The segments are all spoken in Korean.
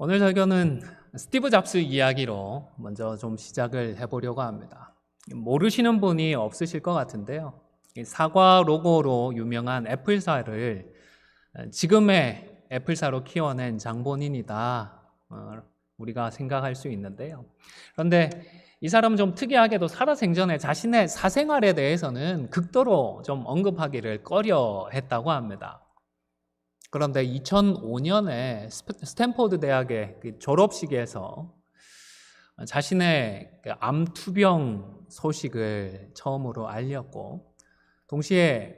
오늘 설교는 스티브 잡스 이야기로 먼저 좀 시작을 해보려고 합니다. 모르시는 분이 없으실 것 같은데요. 이 사과 로고로 유명한 애플사를 지금의 애플사로 키워낸 장본인이다, 우리가 생각할 수 있는데요. 그런데 이 사람은 좀 특이하게도 살아생전에 자신의 사생활에 대해서는 극도로 좀 언급하기를 꺼려 했다고 합니다. 그런데 2005년에 스탠포드 대학의 졸업식에서 자신의 암 투병 소식을 처음으로 알렸고, 동시에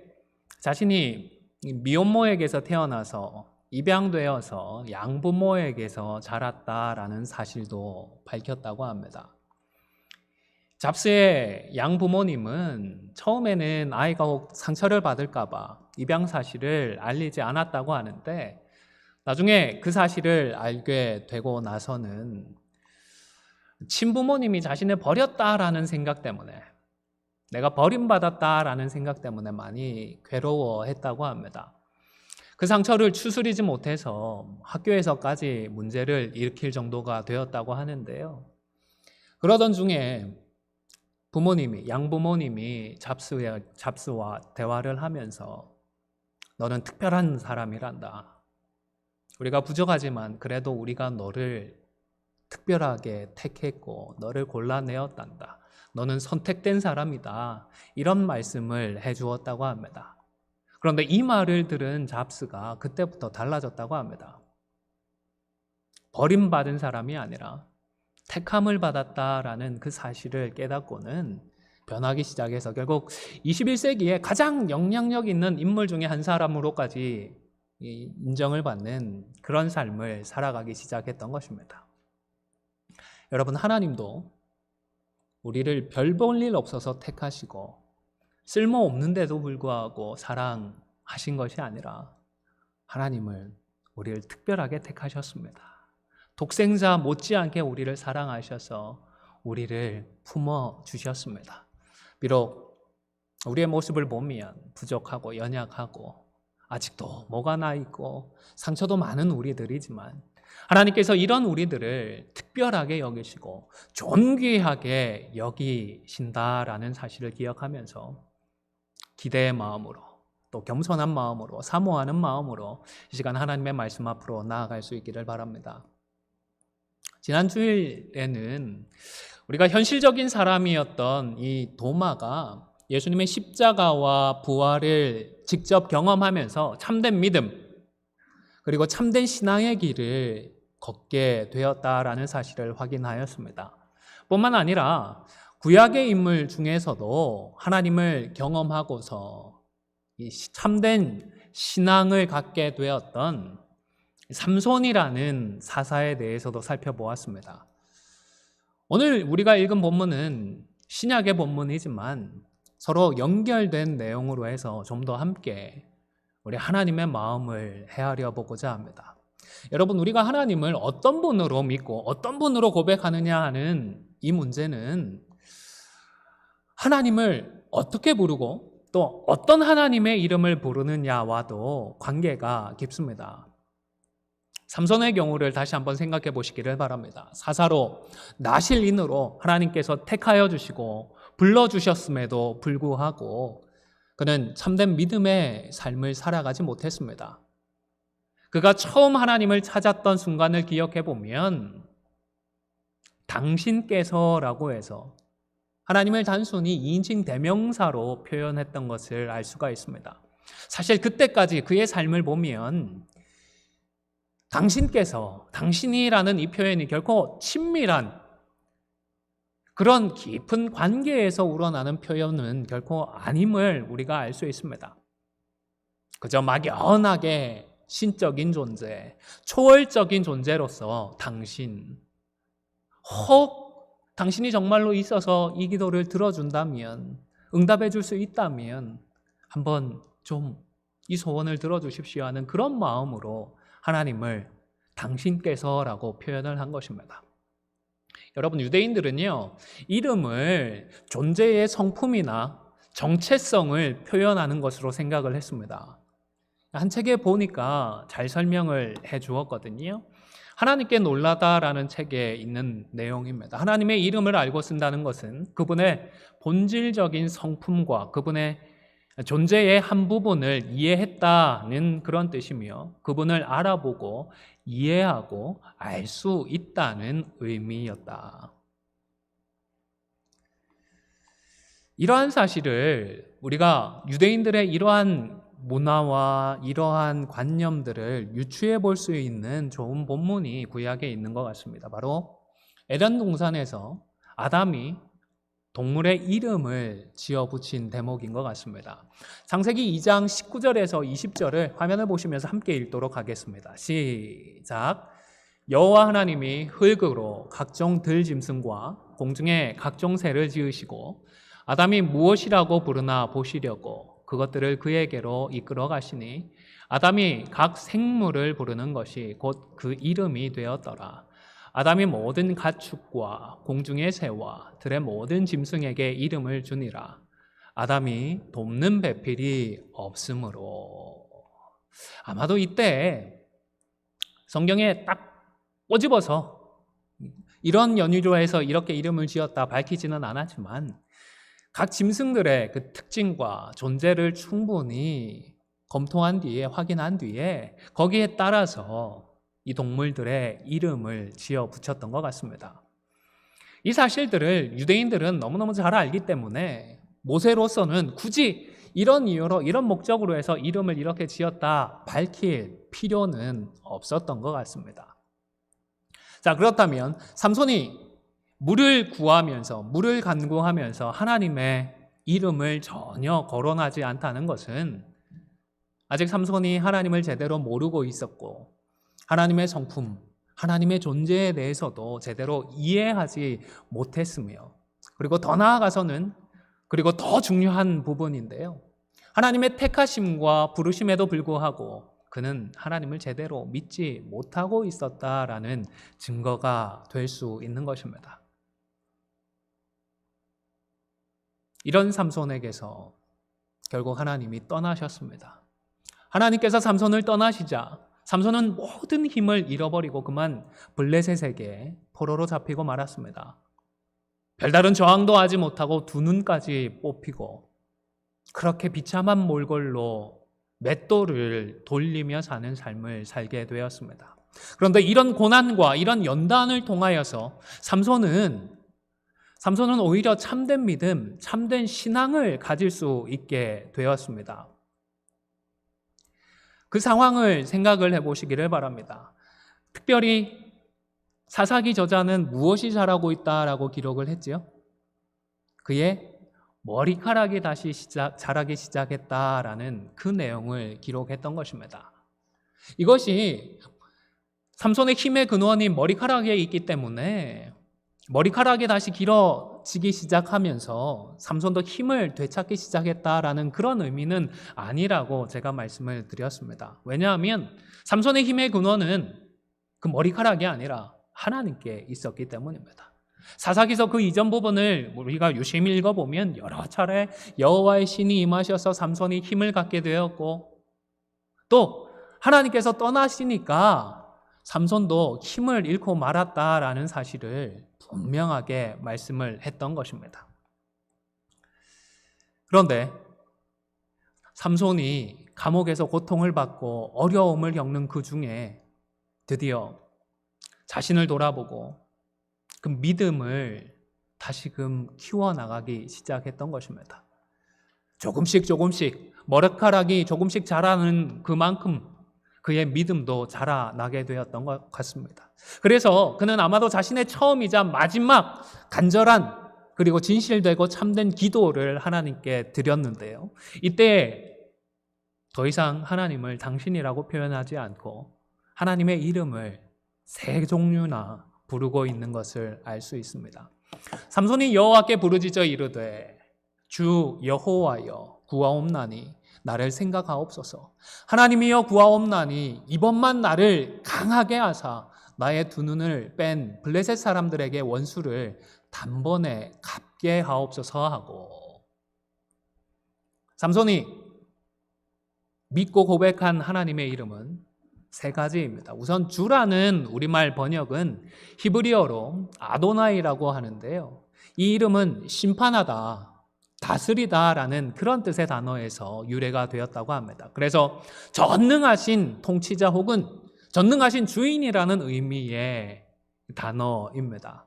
자신이 미혼모에게서 태어나서 입양되어서 양부모에게서 자랐다라는 사실도 밝혔다고 합니다. 잡스의 양부모님은 처음에는 아이가 혹 상처를 받을까 봐 입양 사실을 알리지 않았다고 하는데, 나중에 그 사실을 알게 되고 나서는 친부모님이 자신을 버렸다라는 생각 때문에, 내가 버림받았다라는 생각 때문에 많이 괴로워했다고 합니다. 그 상처를 추스리지 못해서 학교에서까지 문제를 일으킬 정도가 되었다고 하는데요. 그러던 중에 양부모님이 잡스와 대화를 하면서 너는 특별한 사람이란다. 우리가 부족하지만 그래도 우리가 너를 특별하게 택했고 너를 골라내었단다. 너는 선택된 사람이다. 이런 말씀을 해주었다고 합니다. 그런데 이 말을 들은 잡스가 그때부터 달라졌다고 합니다. 버림받은 사람이 아니라 택함을 받았다라는 그 사실을 깨닫고는 변하기 시작해서 결국 21세기에 가장 영향력 있는 인물 중에 한 사람으로까지 인정을 받는 그런 삶을 살아가기 시작했던 것입니다. 여러분, 하나님도 우리를 별 볼 일 없어서 택하시고 쓸모없는데도 불구하고 사랑하신 것이 아니라 하나님은 우리를 특별하게 택하셨습니다. 독생자 못지않게 우리를 사랑하셔서 우리를 품어주셨습니다. 비록 우리의 모습을 보면 부족하고 연약하고 아직도 뭐가 나 있고 상처도 많은 우리들이지만, 하나님께서 이런 우리들을 특별하게 여기시고 존귀하게 여기신다라는 사실을 기억하면서 기대의 마음으로, 또 겸손한 마음으로, 사모하는 마음으로 이 시간 하나님의 말씀 앞으로 나아갈 수 있기를 바랍니다. 지난 주일에는 우리가 현실적인 사람이었던 이 도마가 예수님의 십자가와 부활을 직접 경험하면서 참된 믿음, 그리고 참된 신앙의 길을 걷게 되었다라는 사실을 확인하였습니다. 뿐만 아니라 구약의 인물 중에서도 하나님을 경험하고서 이 참된 신앙을 갖게 되었던 삼손이라는 사사에 대해서도 살펴보았습니다. 오늘 우리가 읽은 본문은 신약의 본문이지만 서로 연결된 내용으로 해서 좀 더 함께 우리 하나님의 마음을 헤아려 보고자 합니다. 여러분, 우리가 하나님을 어떤 분으로 믿고 어떤 분으로 고백하느냐 하는 이 문제는 하나님을 어떻게 부르고 또 어떤 하나님의 이름을 부르느냐와도 관계가 깊습니다. 삼손의 경우를 다시 한번 생각해 보시기를 바랍니다. 사사로 나실인으로 하나님께서 택하여 주시고 불러주셨음에도 불구하고 그는 참된 믿음의 삶을 살아가지 못했습니다. 그가 처음 하나님을 찾았던 순간을 기억해 보면 당신께서라고 해서 하나님을 단순히 2인칭 대명사로 표현했던 것을 알 수가 있습니다. 사실 그때까지 그의 삶을 보면 당신께서, 당신이라는 이 표현이 결코 친밀한 그런 깊은 관계에서 우러나는 표현은 결코 아님을 우리가 알 수 있습니다. 그저 막연하게 신적인 존재, 초월적인 존재로서 당신, 혹 당신이 정말로 있어서 이 기도를 들어준다면, 응답해 줄 수 있다면 한번 좀 이 소원을 들어주십시오 하는 그런 마음으로 하나님을 당신께서라고 표현을 한 것입니다. 여러분, 유대인들은요, 이름을 존재의 성품이나 정체성을 표현하는 것으로 생각을 했습니다. 한 책에 보니까 잘 설명을 해 주었거든요. 하나님께 놀라다라는 책에 있는 내용입니다. 하나님의 이름을 알고 쓴다는 것은 그분의 본질적인 성품과 그분의 존재의 한 부분을 이해했다는 그런 뜻이며 그분을 알아보고 이해하고 알 수 있다는 의미였다. 이러한 사실을 우리가 유대인들의 이러한 문화와 이러한 관념들을 유추해 볼 수 있는 좋은 본문이 구약에 있는 것 같습니다. 바로 에덴 동산에서 아담이 동물의 이름을 지어 붙인 대목인 것 같습니다. 창세기 2장 19절에서 20절을 화면을 보시면서 함께 읽도록 하겠습니다. 시작. 여호와 하나님이 흙으로 각종 들짐승과 공중의 각종 새를 지으시고 아담이 무엇이라고 부르나 보시려고 그것들을 그에게로 이끌어 가시니 아담이 각 생물을 부르는 것이 곧 그 이름이 되었더라. 아담이 모든 가축과 공중의 새와 들의 모든 짐승에게 이름을 주니라. 아담이 돕는 배필이 없으므로. 아마도 이때 성경에 딱 꼬집어서 이런 연유로 해서 이렇게 이름을 지었다 밝히지는 않았지만 각 짐승들의 그 특징과 존재를 충분히 검토한 뒤에 확인한 뒤에 거기에 따라서 이 동물들의 이름을 지어 붙였던 것 같습니다. 이 사실들을 유대인들은 너무너무 잘 알기 때문에 모세로서는 굳이 이런 이유로 이런 목적으로 해서 이름을 이렇게 지었다 밝힐 필요는 없었던 것 같습니다. 자, 그렇다면 삼손이 물을 구하면서 물을 간구하면서 하나님의 이름을 전혀 거론하지 않다는 것은 아직 삼손이 하나님을 제대로 모르고 있었고 하나님의 성품, 하나님의 존재에 대해서도 제대로 이해하지 못했으며 그리고 더 나아가서는 그리고 더 중요한 부분인데요. 하나님의 택하심과 부르심에도 불구하고 그는 하나님을 제대로 믿지 못하고 있었다라는 증거가 될 수 있는 것입니다. 이런 삼손에게서 결국 하나님이 떠나셨습니다. 하나님께서 삼손을 떠나시자 삼손은 모든 힘을 잃어버리고 그만 블레셋에게 포로로 잡히고 말았습니다. 별다른 저항도 하지 못하고 두 눈까지 뽑히고 그렇게 비참한 몰골로 맷돌을 돌리며 사는 삶을 살게 되었습니다. 그런데 이런 고난과 이런 연단을 통하여서 삼손은 오히려 참된 믿음, 참된 신앙을 가질 수 있게 되었습니다. 그 상황을 생각을 해보시기를 바랍니다. 특별히 사사기 저자는 무엇이 자라고 있다라고 기록을 했지요? 그의 머리카락이 다시 자라기 시작했다라는 그 내용을 기록했던 것입니다. 이것이 삼손의 힘의 근원이 머리카락에 있기 때문에 머리카락이 다시 길어지기 시작하면서 삼손도 힘을 되찾기 시작했다라는 그런 의미는 아니라고 제가 말씀을 드렸습니다. 왜냐하면 삼손의 힘의 근원은 그 머리카락이 아니라 하나님께 있었기 때문입니다. 사사기서 그 이전 부분을 우리가 유심히 읽어보면 여러 차례 여호와의 신이 임하셔서 삼손이 힘을 갖게 되었고 또 하나님께서 떠나시니까 삼손도 힘을 잃고 말았다라는 사실을 분명하게 말씀을 했던 것입니다. 그런데 삼손이 감옥에서 고통을 받고 어려움을 겪는 그 중에 드디어 자신을 돌아보고 그 믿음을 다시금 키워나가기 시작했던 것입니다. 조금씩 머리카락이 조금씩 자라는 그만큼 그의 믿음도 자라나게 되었던 것 같습니다. 그래서 그는 아마도 자신의 처음이자 마지막 간절한 그리고 진실되고 참된 기도를 하나님께 드렸는데요. 이때 더 이상 하나님을 당신이라고 표현하지 않고 하나님의 이름을 세 종류나 부르고 있는 것을 알 수 있습니다. 삼손이 여호와께 부르짖어 이르되 주 여호와여 구하옵나니 나를 생각하옵소서. 하나님이여 구하옵나니 이번만 나를 강하게 하사 나의 두 눈을 뺀 블레셋 사람들에게 원수를 단번에 갚게 하옵소서 하고 삼손이 믿고 고백한 하나님의 이름은 세 가지입니다. 우선 주라는 우리말 번역은 히브리어로 아도나이라고 하는데요. 이 이름은 심판하다, 다스리다라는 그런 뜻의 단어에서 유래가 되었다고 합니다. 그래서 전능하신 통치자 혹은 전능하신 주인이라는 의미의 단어입니다.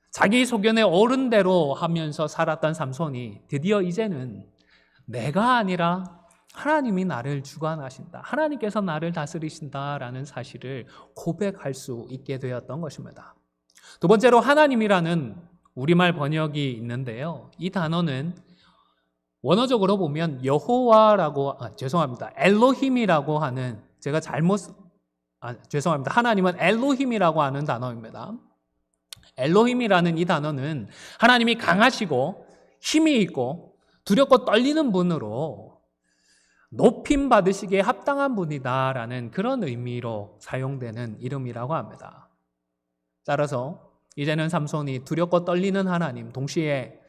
자기 소견에 옳은 대로 하면서 살았던 삼손이 드디어 이제는 내가 아니라 하나님이 나를 주관하신다, 하나님께서 나를 다스리신다라는 사실을 고백할 수 있게 되었던 것입니다. 두 번째로 하나님이라는 우리말 번역이 있는데요. 이 단어는 원어적으로 보면 여호와라고 엘로힘이라고 하는, 하나님은 엘로힘이라고 하는 단어입니다. 엘로힘이라는 이 단어는 하나님이 강하시고 힘이 있고 두렵고 떨리는 분으로 높임 받으시기에 합당한 분이다라는 그런 의미로 사용되는 이름이라고 합니다. 따라서 이제는 삼손이 두렵고 떨리는 하나님, 동시에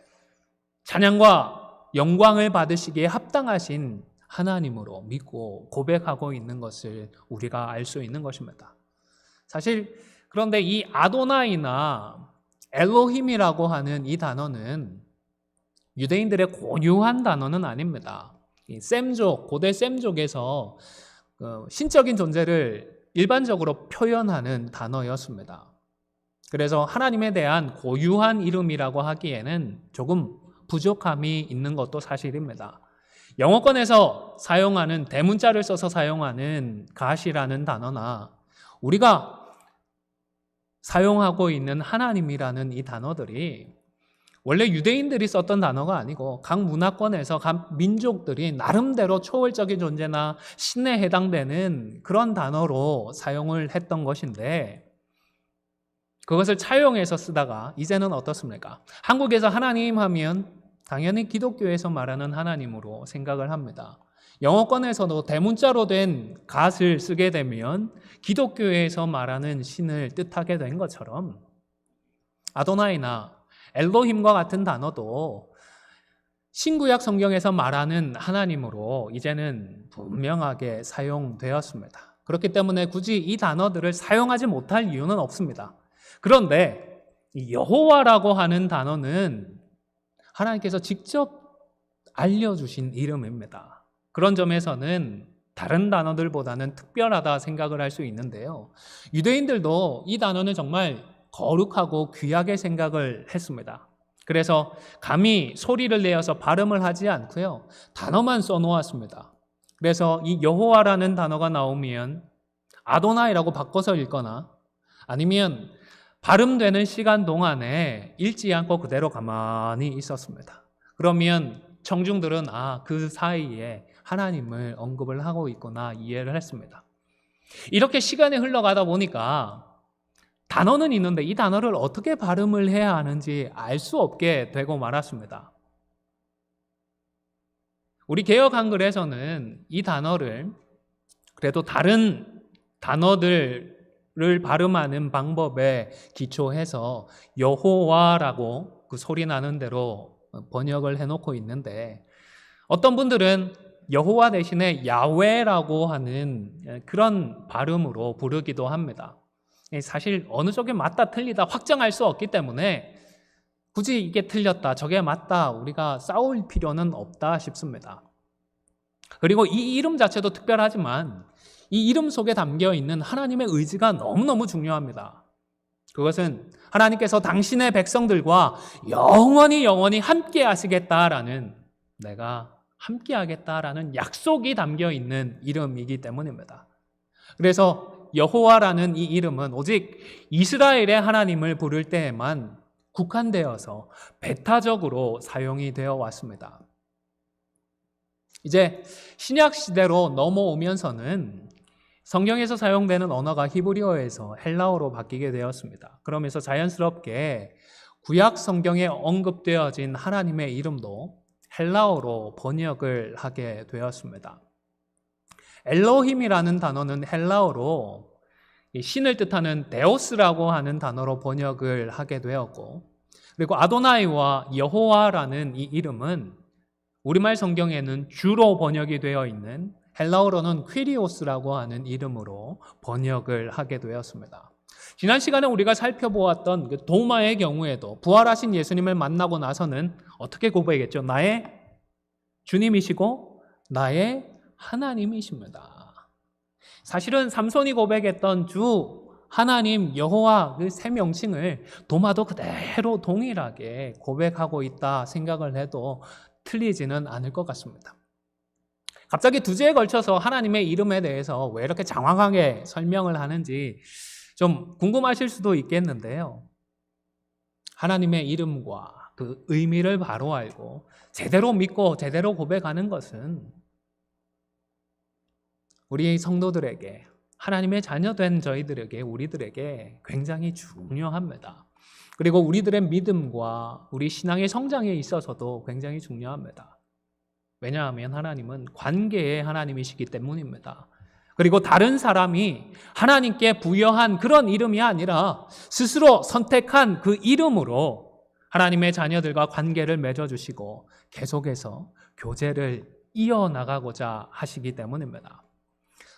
찬양과 영광을 받으시기에 합당하신 하나님으로 믿고 고백하고 있는 것을 우리가 알 수 있는 것입니다. 사실 그런데 이 아도나이나 엘로힘이라고 하는 이 단어는 유대인들의 고유한 단어는 아닙니다. 셈족, 고대 셈족에서 신적인 존재를 일반적으로 표현하는 단어였습니다. 그래서 하나님에 대한 고유한 이름이라고 하기에는 조금 부족함이 있는 것도 사실입니다. 영어권에서 사용하는, 대문자를 써서 사용하는 갓이라는 단어나 우리가 사용하고 있는 하나님이라는 이 단어들이 원래 유대인들이 썼던 단어가 아니고 각 문화권에서 각 민족들이 나름대로 초월적인 존재나 신에 해당되는 그런 단어로 사용을 했던 것인데, 그것을 차용해서 쓰다가 이제는 어떻습니까? 한국에서 하나님 하면 당연히 기독교에서 말하는 하나님으로 생각을 합니다. 영어권에서도 대문자로 된 갓을 쓰게 되면 기독교에서 말하는 신을 뜻하게 된 것처럼 아도나이나 엘로힘과 같은 단어도 신구약 성경에서 말하는 하나님으로 이제는 분명하게 사용되었습니다. 그렇기 때문에 굳이 이 단어들을 사용하지 못할 이유는 없습니다. 그런데 여호와라고 하는 단어는 하나님께서 직접 알려주신 이름입니다. 그런 점에서는 다른 단어들보다는 특별하다 생각을 할 수 있는데요. 유대인들도 이 단어는 정말 거룩하고 귀하게 생각을 했습니다. 그래서 감히 소리를 내어서 발음을 하지 않고요, 단어만 써놓았습니다. 그래서 이 여호와라는 단어가 나오면 아도나이라고 바꿔서 읽거나 아니면 발음되는 시간 동안에 읽지 않고 그대로 가만히 있었습니다. 그러면 청중들은 그 사이에 하나님을 언급을 하고 있구나 이해를 했습니다. 이렇게 시간이 흘러가다 보니까 단어는 있는데 이 단어를 어떻게 발음을 해야 하는지 알 수 없게 되고 말았습니다. 우리 개역 한글에서는 이 단어를 그래도 다른 단어들을 발음하는 방법에 기초해서 여호와라고 그 소리 나는 대로 번역을 해놓고 있는데, 어떤 분들은 여호와 대신에 야훼라고 하는 그런 발음으로 부르기도 합니다. 사실 어느 쪽이 맞다 틀리다 확정할 수 없기 때문에 굳이 이게 틀렸다 저게 맞다 우리가 싸울 필요는 없다 싶습니다. 그리고 이 이름 자체도 특별하지만 이 이름 속에 담겨 있는 하나님의 의지가 너무너무 중요합니다. 그것은 하나님께서 당신의 백성들과 영원히 함께 하시겠다라는, 내가 함께 하겠다라는 약속이 담겨 있는 이름이기 때문입니다. 그래서 여호와라는 이 이름은 오직 이스라엘의 하나님을 부를 때에만 국한되어서 배타적으로 사용이 되어 왔습니다. 이제 신약 시대로 넘어오면서는 성경에서 사용되는 언어가 히브리어에서 헬라어로 바뀌게 되었습니다. 그러면서 자연스럽게 구약 성경에 언급되어진 하나님의 이름도 헬라어로 번역을 하게 되었습니다. 엘로힘이라는 단어는 헬라어로 신을 뜻하는 데오스라고 하는 단어로 번역을 하게 되었고, 그리고 아도나이와 여호와라는 이 이름은 우리말 성경에는 주로 번역이 되어 있는 헬라어로는 퀴리오스라고 하는 이름으로 번역을 하게 되었습니다. 지난 시간에 우리가 살펴보았던 그 도마의 경우에도 부활하신 예수님을 만나고 나서는 어떻게 고백했죠? 나의 주님이시고 나의 하나님이십니다. 사실은 삼손이 고백했던 주 하나님 여호와 그 세 명칭을 도마도 그대로 동일하게 고백하고 있다 생각을 해도 틀리지는 않을 것 같습니다. 갑자기 두 주에 걸쳐서 하나님의 이름에 대해서 왜 이렇게 장황하게 설명을 하는지 좀 궁금하실 수도 있겠는데요. 하나님의 이름과 그 의미를 바로 알고 제대로 믿고 제대로 고백하는 것은 우리 성도들에게, 하나님의 자녀된 저희들에게, 우리들에게 굉장히 중요합니다. 그리고 우리들의 믿음과 우리 신앙의 성장에 있어서도 굉장히 중요합니다. 왜냐하면 하나님은 관계의 하나님이시기 때문입니다. 그리고 다른 사람이 하나님께 부여한 그런 이름이 아니라 스스로 선택한 그 이름으로 하나님의 자녀들과 관계를 맺어주시고 계속해서 교제를 이어나가고자 하시기 때문입니다.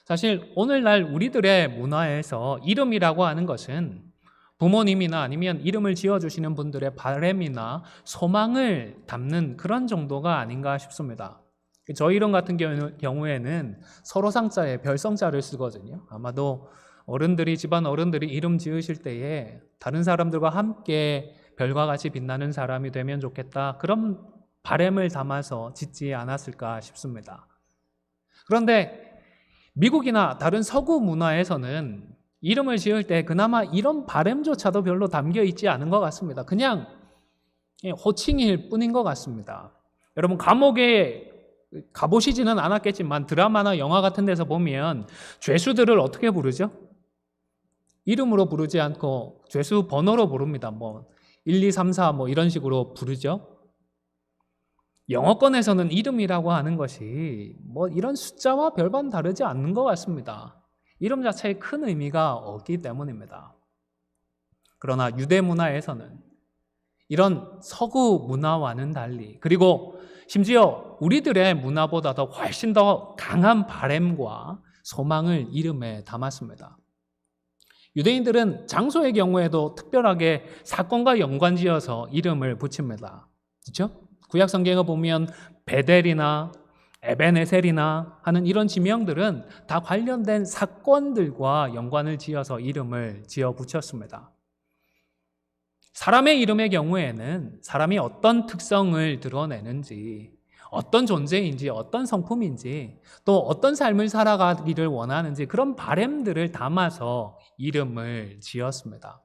사실 오늘날 우리들의 문화에서 이름이라고 하는 것은 부모님이나 아니면 이름을 지어주시는 분들의 바람이나 소망을 담는 그런 정도가 아닌가 싶습니다. 저희 이름 같은 경우에는 서로상자에 별성자를 쓰거든요. 아마도 집안 어른들이 이름 지으실 때에 다른 사람들과 함께 별과 같이 빛나는 사람이 되면 좋겠다, 그런 바람을 담아서 짓지 않았을까 싶습니다. 그런데 미국이나 다른 서구 문화에서는 이름을 지을 때 그나마 이런 바람조차도 별로 담겨 있지 않은 것 같습니다. 그냥 호칭일 뿐인 것 같습니다. 여러분, 감옥에 가보시지는 않았겠지만 드라마나 영화 같은 데서 보면 죄수들을 어떻게 부르죠? 이름으로 부르지 않고 죄수 번호로 부릅니다. 1, 2, 3, 4 이런 식으로 부르죠. 영어권에서는 이름이라고 하는 것이 이런 숫자와 별반 다르지 않는 것 같습니다. 이름 자체에 큰 의미가 없기 때문입니다. 그러나 유대 문화에서는 이런 서구 문화와는 달리, 그리고 심지어 우리들의 문화보다도 훨씬 더 강한 바람과 소망을 이름에 담았습니다. 유대인들은 장소의 경우에도 특별하게 사건과 연관지어서 이름을 붙입니다. 그렇죠? 구약 성경에 보면 베델이나 에베네셀이나 하는 이런 지명들은 다 관련된 사건들과 연관을 지어서 이름을 지어 붙였습니다. 사람의 이름의 경우에는 사람이 어떤 특성을 드러내는지, 어떤 존재인지, 어떤 성품인지, 또 어떤 삶을 살아가기를 원하는지 그런 바램들을 담아서 이름을 지었습니다.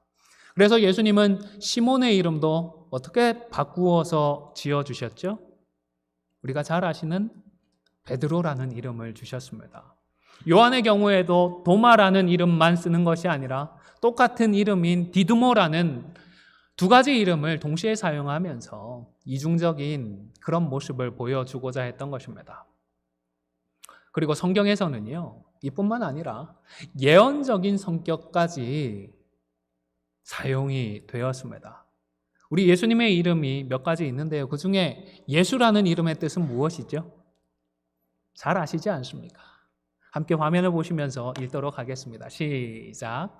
그래서 예수님은 시몬의 이름도 어떻게 바꾸어서 지어주셨죠? 우리가 잘 아시는 베드로라는 이름을 주셨습니다. 요한의 경우에도 도마라는 이름만 쓰는 것이 아니라 똑같은 이름인 디두모라는 두 가지 이름을 동시에 사용하면서 이중적인 그런 모습을 보여주고자 했던 것입니다. 그리고 성경에서는요, 이뿐만 아니라 예언적인 성격까지 사용이 되었습니다. 우리 예수님의 이름이 몇 가지 있는데요. 그 중에 예수라는 이름의 뜻은 무엇이죠? 잘 아시지 않습니까? 함께 화면을 보시면서 읽도록 하겠습니다. 시작.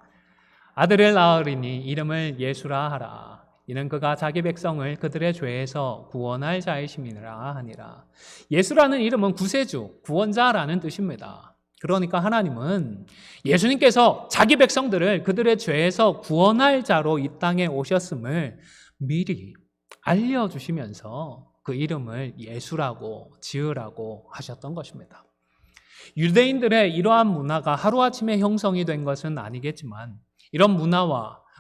아들을 낳으리니 이름을 예수라 하라. 이는 그가 자기 백성을 그들의 죄에서 구원할 자이심이라 하니라. 예수라는 이름은 구세주, 구원자라는 뜻입니다. 그러니까 하나님은 예수님께서 자기 백성들을 그들의 죄에서 구원할 자로 이 땅에 오셨음을 미리 알려주시면서 그 이름을 예수라고 지으라고 하셨던 것입니다. 유대인들의 이러한 문화가 하루아침에 형성이 된 것은 아니겠지만 이런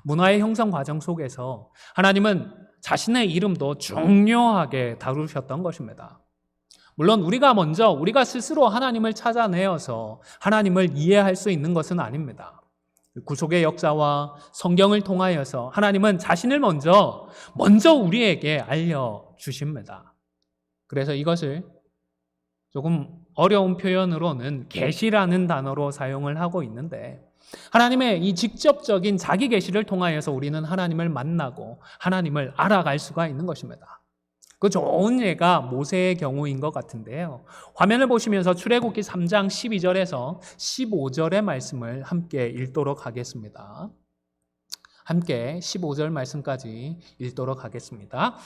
문화의 형성 과정 속에서 하나님은 자신의 이름도 중요하게 다루셨던 것입니다. 물론 우리가 스스로 하나님을 찾아내어서 하나님을 이해할 수 있는 것은 아닙니다. 구속의 역사와 성경을 통하여서 하나님은 자신을 먼저 우리에게 알려주십니다. 그래서 이것을 조금 어려운 표현으로는 계시라는 단어로 사용을 하고 있는데, 하나님의 이 직접적인 자기 계시를 통하여서 우리는 하나님을 만나고 하나님을 알아갈 수가 있는 것입니다. 그 좋은 예가 모세의 경우인 것 같은데요. 화면을 보시면서 출애굽기 3장 12절에서 15절의 말씀을 함께 읽도록 하겠습니다. 함께 15절 말씀까지 읽도록 하겠습니다.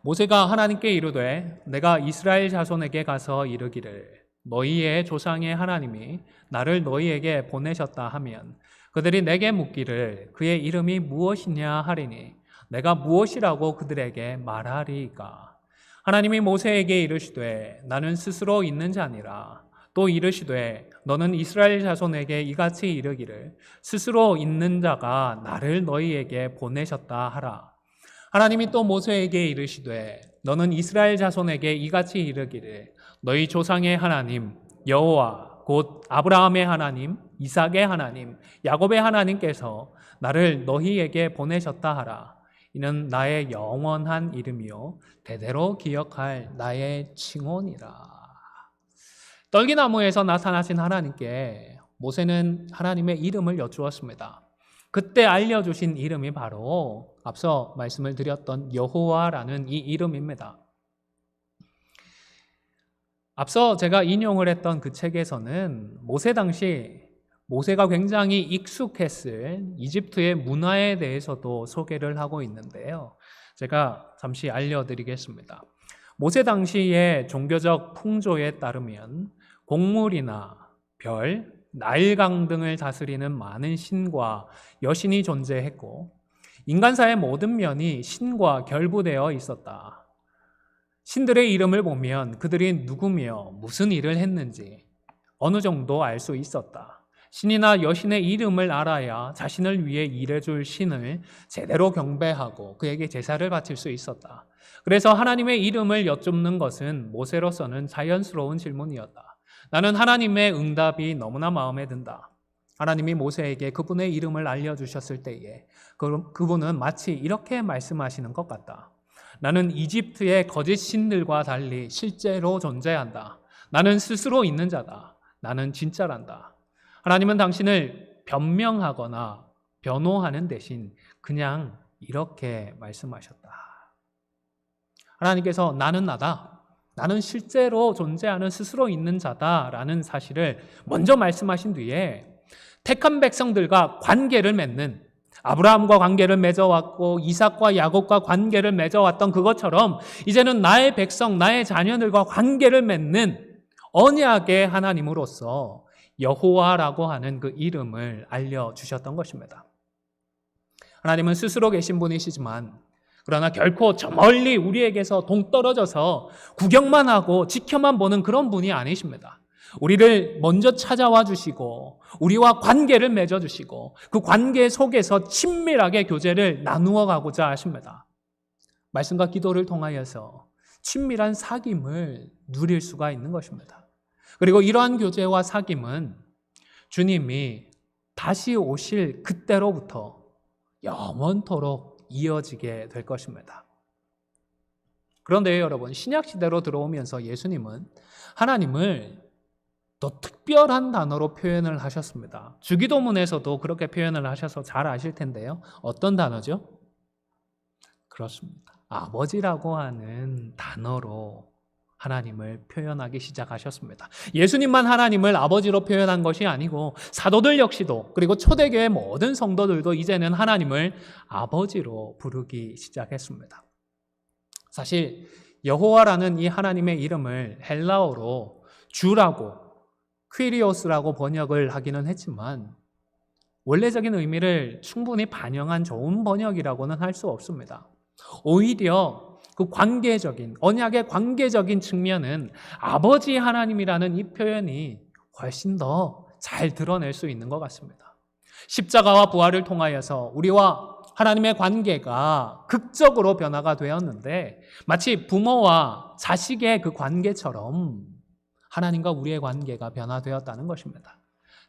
모세가 하나님께 이르되 내가 이스라엘 자손에게 가서 이르기를 너희의 조상의 하나님이 나를 너희에게 보내셨다 하면 그들이 내게 묻기를 그의 이름이 무엇이냐 하리니 내가 무엇이라고 그들에게 말하리이까. 하나님이 모세에게 이르시되 나는 스스로 있는 자니라. 또 이르시되 너는 이스라엘 자손에게 이같이 이르기를 스스로 있는 자가 나를 너희에게 보내셨다 하라. 하나님이 또 모세에게 이르시되 너는 이스라엘 자손에게 이같이 이르기를 너희 조상의 하나님 여호와 곧 아브라함의 하나님 이삭의 하나님 야곱의 하나님께서 나를 너희에게 보내셨다 하라. 이는 나의 영원한 이름이요 대대로 기억할 나의 칭언이라. 떨기나무에서 나타나신 하나님께 모세는 하나님의 이름을 여쭈었습니다. 그때 알려주신 이름이 바로 앞서 말씀을 드렸던 여호와라는 이 이름입니다. 앞서 제가 인용을 했던 그 책에서는 모세 당시 모세가 굉장히 익숙했을 이집트의 문화에 대해서도 소개를 하고 있는데요. 제가 잠시 알려드리겠습니다. 모세 당시의 종교적 풍조에 따르면 곡물이나 별, 나일강 등을 다스리는 많은 신과 여신이 존재했고 인간사의 모든 면이 신과 결부되어 있었다. 신들의 이름을 보면 그들이 누구며 무슨 일을 했는지 어느 정도 알 수 있었다. 신이나 여신의 이름을 알아야 자신을 위해 일해줄 신을 제대로 경배하고 그에게 제사를 바칠 수 있었다. 그래서 하나님의 이름을 여쭙는 것은 모세로서는 자연스러운 질문이었다. 나는 하나님의 응답이 너무나 마음에 든다. 하나님이 모세에게 그분의 이름을 알려주셨을 때에 그분은 마치 이렇게 말씀하시는 것 같다. 나는 이집트의 거짓 신들과 달리 실제로 존재한다. 나는 스스로 있는 자다. 나는 진짜란다. 하나님은 당신을 변명하거나 변호하는 대신 그냥 이렇게 말씀하셨다. 하나님께서 나는 나다. 나는 실제로 존재하는 스스로 있는 자다라는 사실을 먼저 말씀하신 뒤에 택한 백성들과 관계를 맺는 아브라함과 관계를 맺어왔고 이삭과 야곱과 관계를 맺어왔던 그것처럼 이제는 나의 백성, 나의 자녀들과 관계를 맺는 언약의 하나님으로서 여호와라고 하는 그 이름을 알려주셨던 것입니다. 하나님은 스스로 계신 분이시지만 그러나 결코 저 멀리 우리에게서 동떨어져서 구경만 하고 지켜만 보는 그런 분이 아니십니다. 우리를 먼저 찾아와 주시고 우리와 관계를 맺어 주시고 그 관계 속에서 친밀하게 교제를 나누어 가고자 하십니다. 말씀과 기도를 통하여서 친밀한 사귐을 누릴 수가 있는 것입니다. 그리고 이러한 교제와 사귐은 주님이 다시 오실 그때로부터 영원토록 이어지게 될 것입니다. 그런데 여러분, 신약시대로 들어오면서 예수님은 하나님을 더 특별한 단어로 표현을 하셨습니다. 주기도문에서도 그렇게 표현을 하셔서 잘 아실 텐데요. 어떤 단어죠? 그렇습니다. 아버지라고 하는 단어로 하나님을 표현하기 시작하셨습니다. 예수님만 하나님을 아버지로 표현한 것이 아니고 사도들 역시도 그리고 초대교회 모든 성도들도 이제는 하나님을 아버지로 부르기 시작했습니다. 사실 여호와라는 이 하나님의 이름을 헬라어로 주라고 퀴리오스라고 번역을 하기는 했지만 원래적인 의미를 충분히 반영한 좋은 번역이라고는 할 수 없습니다. 오히려 그 관계적인, 언약의 관계적인 측면은 아버지 하나님이라는 이 표현이 훨씬 더 잘 드러낼 수 있는 것 같습니다. 십자가와 부활을 통하여서 우리와 하나님의 관계가 극적으로 변화가 되었는데 마치 부모와 자식의 그 관계처럼 하나님과 우리의 관계가 변화되었다는 것입니다.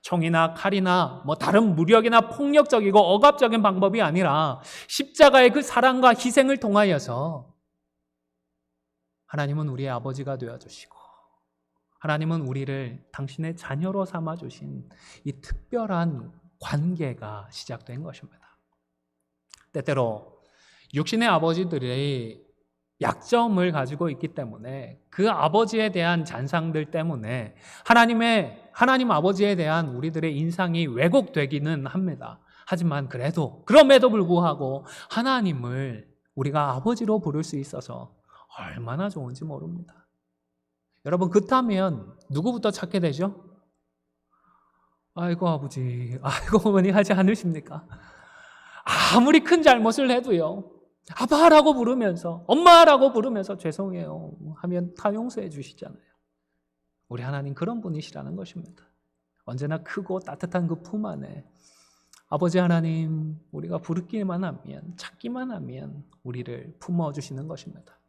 총이나 칼이나 다른 무력이나 폭력적이고 억압적인 방법이 아니라 십자가의 그 사랑과 희생을 통하여서 하나님은 우리의 아버지가 되어주시고 하나님은 우리를 당신의 자녀로 삼아주신 이 특별한 관계가 시작된 것입니다. 때때로 육신의 아버지들이 약점을 가지고 있기 때문에 그 아버지에 대한 잔상들 때문에 하나님 아버지에 대한 우리들의 인상이 왜곡되기는 합니다. 하지만 그럼에도 불구하고 하나님을 우리가 아버지로 부를 수 있어서 얼마나 좋은지 모릅니다. 여러분, 그렇다면 누구부터 찾게 되죠? 아이고 아버지, 아이고 어머니 하지 않으십니까? 아무리 큰 잘못을 해도요, 아빠라고 부르면서, 엄마라고 부르면서 죄송해요 하면 다 용서해 주시잖아요. 우리 하나님 그런 분이시라는 것입니다. 언제나 크고 따뜻한 그 품 안에 아버지 하나님, 우리가 부르기만 하면, 찾기만 하면 우리를 품어주시는 것입니다.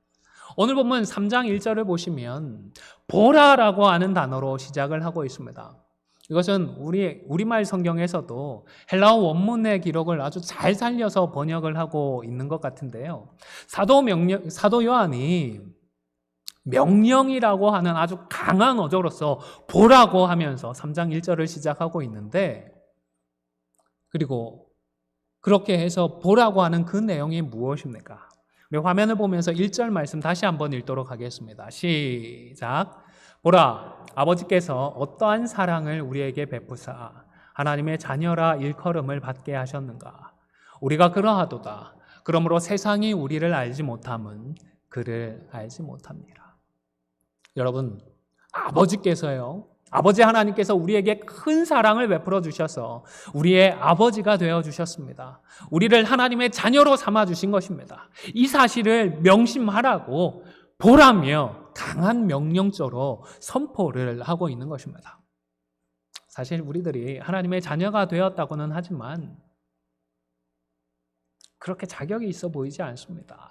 오늘 본문 3장 1절을 보시면 보라라고 하는 단어로 시작을 하고 있습니다. 이것은 우리말 성경에서도 헬라어 원문의 기록을 아주 잘 살려서 번역을 하고 있는 것 같은데요. 사도 요한이 명령이라고 하는 아주 강한 어조로서 보라고 하면서 3장 1절을 시작하고 있는데, 그리고 그렇게 해서 보라고 하는 그 내용이 무엇입니까? 우리 화면을 보면서 1절 말씀 다시 한번 읽도록 하겠습니다. 시작. 보라, 아버지께서 어떠한 사랑을 우리에게 베푸사 하나님의 자녀라 일컬음을 받게 하셨는가. 우리가 그러하도다. 그러므로 세상이 우리를 알지 못함은 그를 알지 못합니다. 여러분, 아버지 하나님께서 우리에게 큰 사랑을 베풀어 주셔서 우리의 아버지가 되어 주셨습니다. 우리를 하나님의 자녀로 삼아 주신 것입니다. 이 사실을 명심하라고 보라며 강한 명령조로 선포를 하고 있는 것입니다. 사실 우리들이 하나님의 자녀가 되었다고는 하지만 그렇게 자격이 있어 보이지 않습니다.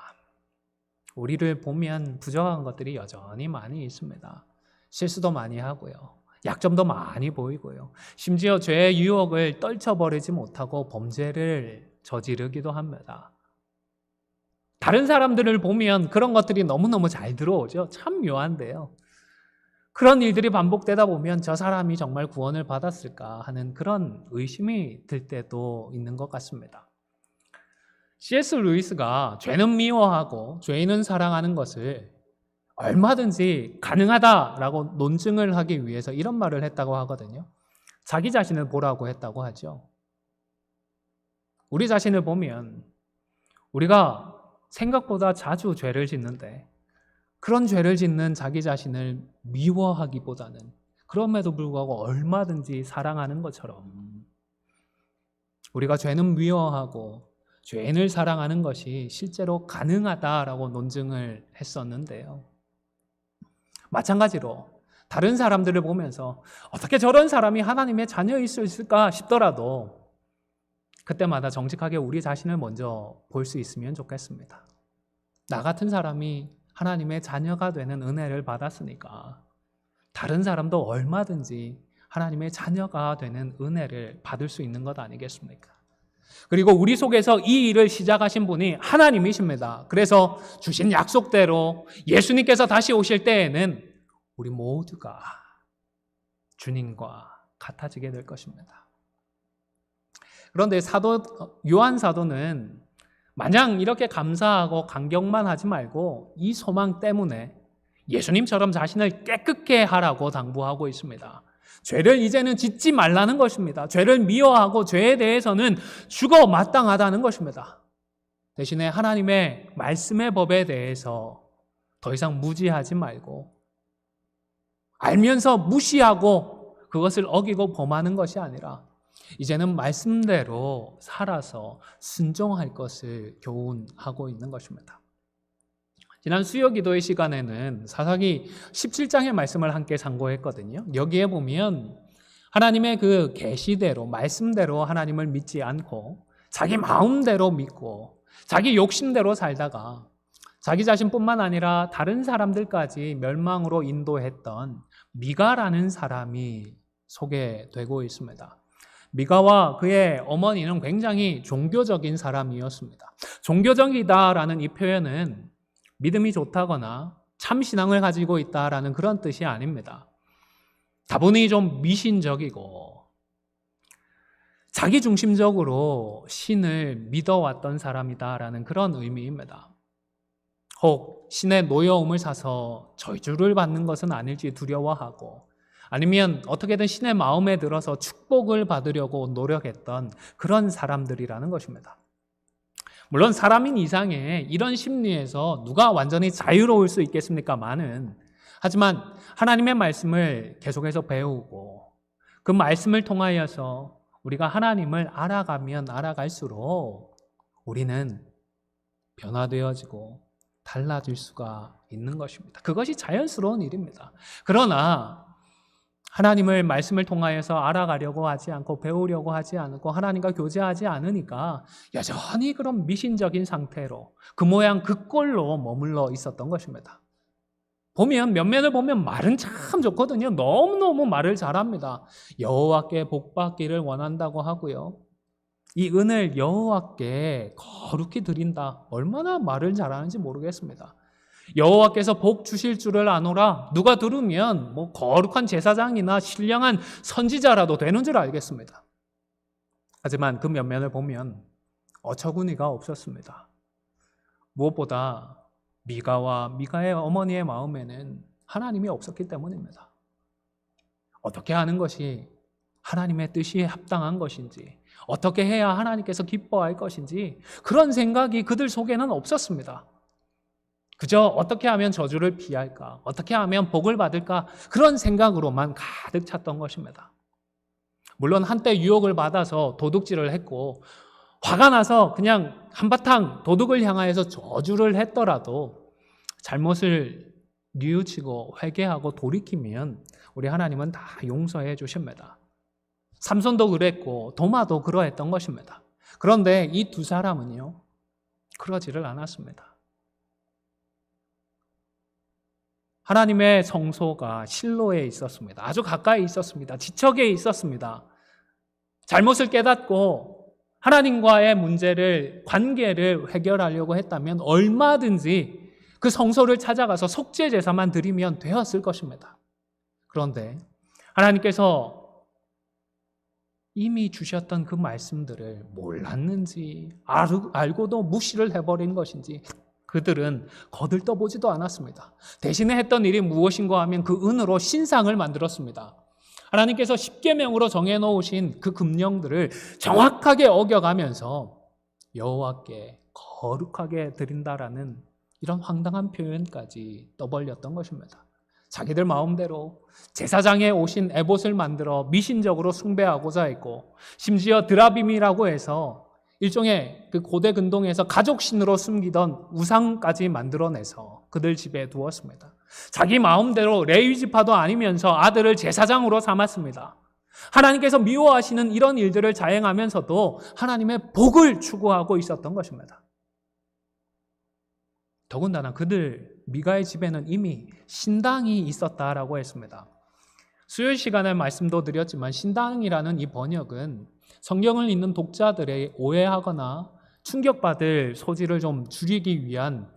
우리를 보면 부족한 것들이 여전히 많이 있습니다. 실수도 많이 하고요. 약점도 많이 보이고요. 심지어 죄의 유혹을 떨쳐버리지 못하고 범죄를 저지르기도 합니다. 다른 사람들을 보면 그런 것들이 너무너무 잘 들어오죠. 참 묘한데요. 그런 일들이 반복되다 보면 저 사람이 정말 구원을 받았을까 하는 그런 의심이 들 때도 있는 것 같습니다. C.S. 루이스가 죄는 미워하고 죄인은 사랑하는 것을 얼마든지 가능하다라고 논증을 하기 위해서 이런 말을 했다고 하거든요. 자기 자신을 보라고 했다고 하죠. 우리 자신을 보면 우리가 생각보다 자주 죄를 짓는데 그런 죄를 짓는 자기 자신을 미워하기보다는 그럼에도 불구하고 얼마든지 사랑하는 것처럼 우리가 죄는 미워하고 죄인을 사랑하는 것이 실제로 가능하다라고 논증을 했었는데요. 마찬가지로 다른 사람들을 보면서 어떻게 저런 사람이 하나님의 자녀일 수 있을까 싶더라도 그때마다 정직하게 우리 자신을 먼저 볼 수 있으면 좋겠습니다. 나 같은 사람이 하나님의 자녀가 되는 은혜를 받았으니까 다른 사람도 얼마든지 하나님의 자녀가 되는 은혜를 받을 수 있는 것 아니겠습니까? 그리고 우리 속에서 이 일을 시작하신 분이 하나님이십니다. 그래서 주신 약속대로 예수님께서 다시 오실 때에는 우리 모두가 주님과 같아지게 될 것입니다. 그런데 요한 사도는 마냥 이렇게 감사하고 감격만 하지 말고 이 소망 때문에 예수님처럼 자신을 깨끗게 하라고 당부하고 있습니다. 죄를 이제는 짓지 말라는 것입니다. 죄를 미워하고 죄에 대해서는 죽어 마땅하다는 것입니다. 대신에 하나님의 말씀의 법에 대해서 더 이상 무지하지 말고 알면서 무시하고 그것을 어기고 범하는 것이 아니라 이제는 말씀대로 살아서 순종할 것을 교훈하고 있는 것입니다. 지난 수요 기도의 시간에는 사사기 17장의 말씀을 함께 상고했거든요. 여기에 보면 하나님의 그 계시대로 말씀대로 하나님을 믿지 않고 자기 마음대로 믿고 자기 욕심대로 살다가 자기 자신뿐만 아니라 다른 사람들까지 멸망으로 인도했던 미가라는 사람이 소개되고 있습니다. 미가와 그의 어머니는 굉장히 종교적인 사람이었습니다. 종교적이다라는 이 표현은 믿음이 좋다거나 참신앙을 가지고 있다라는 그런 뜻이 아닙니다. 다분히 좀 미신적이고 자기중심적으로 신을 믿어왔던 사람이다라는 그런 의미입니다. 혹 신의 노여움을 사서 저주를 받는 것은 아닐지 두려워하고, 아니면 어떻게든 신의 마음에 들어서 축복을 받으려고 노력했던 그런 사람들이라는 것입니다. 물론 사람인 이상에 이런 심리에서 누가 완전히 자유로울 수 있겠습니까마는, 하지만 하나님의 말씀을 계속해서 배우고 그 말씀을 통하여서 우리가 하나님을 알아가면 알아갈수록 우리는 변화되어지고 달라질 수가 있는 것입니다. 그것이 자연스러운 일입니다. 그러나 하나님을 말씀을 통하여서 알아가려고 하지 않고 배우려고 하지 않고 하나님과 교제하지 않으니까 여전히 그런 미신적인 상태로 그 모양 그 꼴로 머물러 있었던 것입니다. 보면 면면을 보면 말은 참 좋거든요. 너무너무 말을 잘합니다. 여호와께 복받기를 원한다고 하고요. 이 은을 여호와께 거룩히 드린다. 얼마나 말을 잘하는지 모르겠습니다. 여호와께서 복 주실 줄을 아노라. 누가 들으면 뭐 거룩한 제사장이나 신령한 선지자라도 되는 줄 알겠습니다. 하지만 그 면면을 보면 어처구니가 없었습니다. 무엇보다 미가와 미가의 어머니의 마음에는 하나님이 없었기 때문입니다. 어떻게 하는 것이 하나님의 뜻이 합당한 것인지, 어떻게 해야 하나님께서 기뻐할 것인지 그런 생각이 그들 속에는 없었습니다. 그저 어떻게 하면 저주를 피할까, 어떻게 하면 복을 받을까, 그런 생각으로만 가득 찼던 것입니다. 물론 한때 유혹을 받아서 도둑질을 했고 화가 나서 그냥 한바탕 도둑을 향하여서 저주를 했더라도 잘못을 뉘우치고 회개하고 돌이키면 우리 하나님은 다 용서해 주십니다. 삼손도 그랬고 도마도 그러했던 것입니다. 그런데 이 두 사람은요, 그러지를 않았습니다. 하나님의 성소가 실로에 있었습니다. 아주 가까이 있었습니다. 지척에 있었습니다. 잘못을 깨닫고 하나님과의 문제를, 관계를 해결하려고 했다면 얼마든지 그 성소를 찾아가서 속죄 제사만 드리면 되었을 것입니다. 그런데 하나님께서 이미 주셨던 그 말씀들을 몰랐는지 알고도 무시를 해버린 것인지 그들은 거들떠보지도 않았습니다. 대신에 했던 일이 무엇인가 하면 그 은으로 신상을 만들었습니다. 하나님께서 십계명으로 정해놓으신 그 금령들을 정확하게 어겨가면서 여호와께 거룩하게 드린다라는 이런 황당한 표현까지 떠벌렸던 것입니다. 자기들 마음대로 제사장에 오신 에봇을 만들어 미신적으로 숭배하고자 했고, 심지어 드라빔이라고 해서 일종의 그 고대 근동에서 가족신으로 숨기던 우상까지 만들어내서 그들 집에 두었습니다. 자기 마음대로 레위 지파도 아니면서 아들을 제사장으로 삼았습니다. 하나님께서 미워하시는 이런 일들을 자행하면서도 하나님의 복을 추구하고 있었던 것입니다. 더군다나 그들 미가의 집에는 이미 신당이 있었다라고 했습니다. 수요일 시간에 말씀도 드렸지만 신당이라는 이 번역은 성경을 읽는 독자들의 오해하거나 충격받을 소지를 좀 줄이기 위한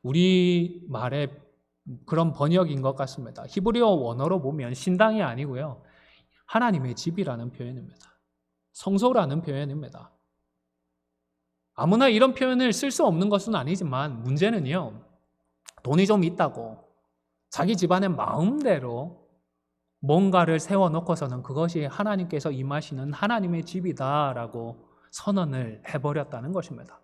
우리말의 그런 번역인 것 같습니다. 히브리어 원어로 보면 신당이 아니고요, 하나님의 집이라는 표현입니다. 성소라는 표현입니다. 아무나 이런 표현을 쓸 수 없는 것은 아니지만 문제는요, 돈이 좀 있다고 자기 집안의 마음대로 뭔가를 세워놓고서는 그것이 하나님께서 임하시는 하나님의 집이다라고 선언을 해버렸다는 것입니다.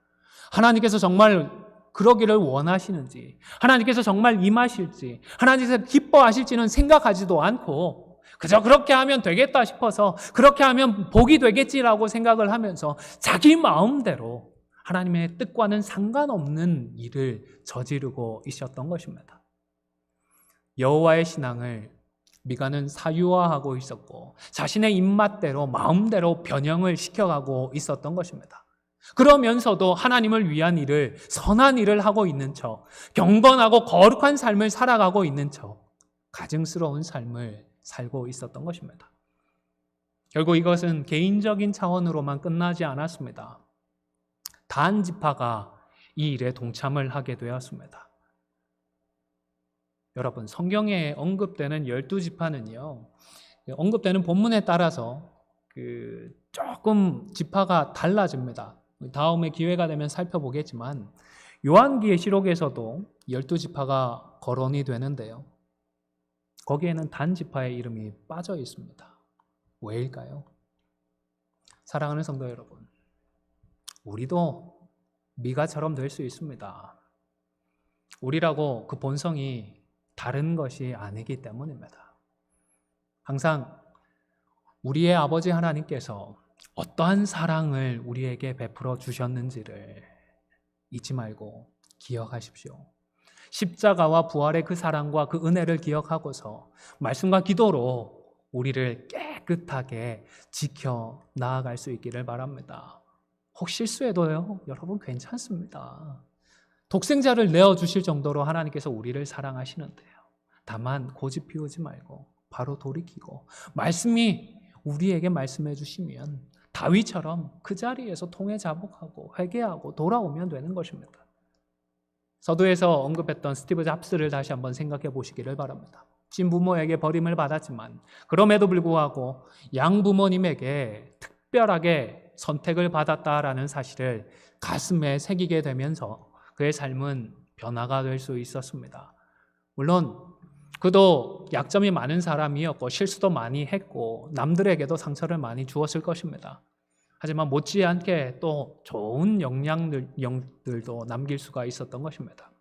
하나님께서 정말 그러기를 원하시는지, 하나님께서 정말 임하실지, 하나님께서 기뻐하실지는 생각하지도 않고 그저 그렇게 하면 되겠다 싶어서 그렇게 하면 복이 되겠지라고 생각을 하면서 자기 마음대로 하나님의 뜻과는 상관없는 일을 저지르고 있었던 것입니다. 여호와의 신앙을 미가는 사유화하고 있었고 자신의 입맛대로 마음대로 변형을 시켜가고 있었던 것입니다. 그러면서도 하나님을 위한 일을, 선한 일을 하고 있는 척, 경건하고 거룩한 삶을 살아가고 있는 척 가증스러운 삶을 살고 있었던 것입니다. 결국 이것은 개인적인 차원으로만 끝나지 않았습니다. 단 지파가 이 일에 동참을 하게 되었습니다. 여러분, 성경에 언급되는 12지파는요, 언급되는 본문에 따라서 조금 지파가 달라집니다. 다음에 기회가 되면 살펴보겠지만 요한계시록에서도 12지파가 거론이 되는데요. 거기에는 단 지파의 이름이 빠져 있습니다. 왜일까요? 사랑하는 성도 여러분, 우리도 미가처럼 될 수 있습니다. 우리라고 그 본성이 다른 것이 아니기 때문입니다. 항상 우리의 아버지 하나님께서 어떠한 사랑을 우리에게 베풀어 주셨는지를 잊지 말고 기억하십시오. 십자가와 부활의 그 사랑과 그 은혜를 기억하고서 말씀과 기도로 우리를 깨끗하게 지켜 나아갈 수 있기를 바랍니다. 혹 실수해도요, 여러분 괜찮습니다. 독생자를 내어주실 정도로 하나님께서 우리를 사랑하시는데요. 다만 고집 피우지 말고 바로 돌이키고 말씀이 우리에게 말씀해 주시면 다윗처럼 그 자리에서 통회 자복하고 회개하고 돌아오면 되는 것입니다. 서두에서 언급했던 스티브 잡스를 다시 한번 생각해 보시기를 바랍니다. 친부모에게 버림을 받았지만 그럼에도 불구하고 양부모님에게 특별하게 선택을 받았다라는 사실을 가슴에 새기게 되면서 그의 삶은 변화가 될 수 있었습니다. 물론 그도 약점이 많은 사람이었고 실수도 많이 했고 남들에게도 상처를 많이 주었을 것입니다. 하지만 못지않게 또 좋은 영향들도 남길 수가 있었던 것입니다.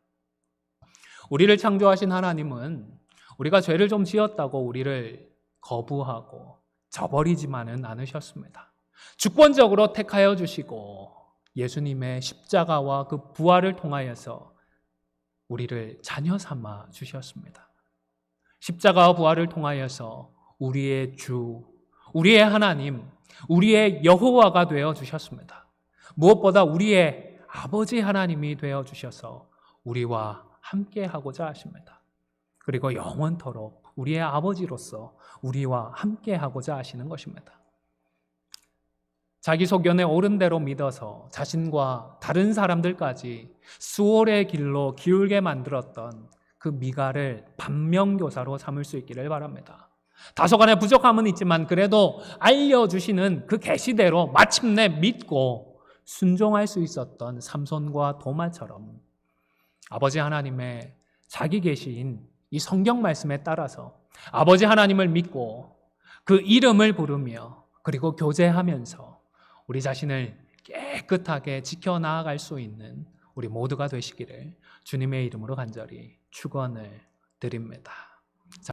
우리를 창조하신 하나님은 우리가 죄를 좀 지었다고 우리를 거부하고 저버리지만은 않으셨습니다. 주권적으로 택하여 주시고 예수님의 십자가와 그 부활을 통하여서 우리를 자녀 삼아 주셨습니다. 십자가와 부활을 통하여서 우리의 주, 우리의 하나님, 우리의 여호와가 되어 주셨습니다. 무엇보다 우리의 아버지 하나님이 되어 주셔서 우리와 함께 하고자 하십니다. 그리고 영원토록 우리의 아버지로서 우리와 함께 하고자 하시는 것입니다. 자기 소견에 옳은 대로 믿어서 자신과 다른 사람들까지 수월의 길로 기울게 만들었던 그 미가를 반면교사로 삼을 수 있기를 바랍니다. 다소간의 부족함은 있지만 그래도 알려주시는 그 계시대로 마침내 믿고 순종할 수 있었던 삼손과 도마처럼 아버지 하나님의 자기 계시인 이 성경 말씀에 따라서 아버지 하나님을 믿고 그 이름을 부르며 그리고 교제하면서 우리 자신을 깨끗하게 지켜나아갈 수 있는 우리 모두가 되시기를 주님의 이름으로 간절히 축원을 드립니다.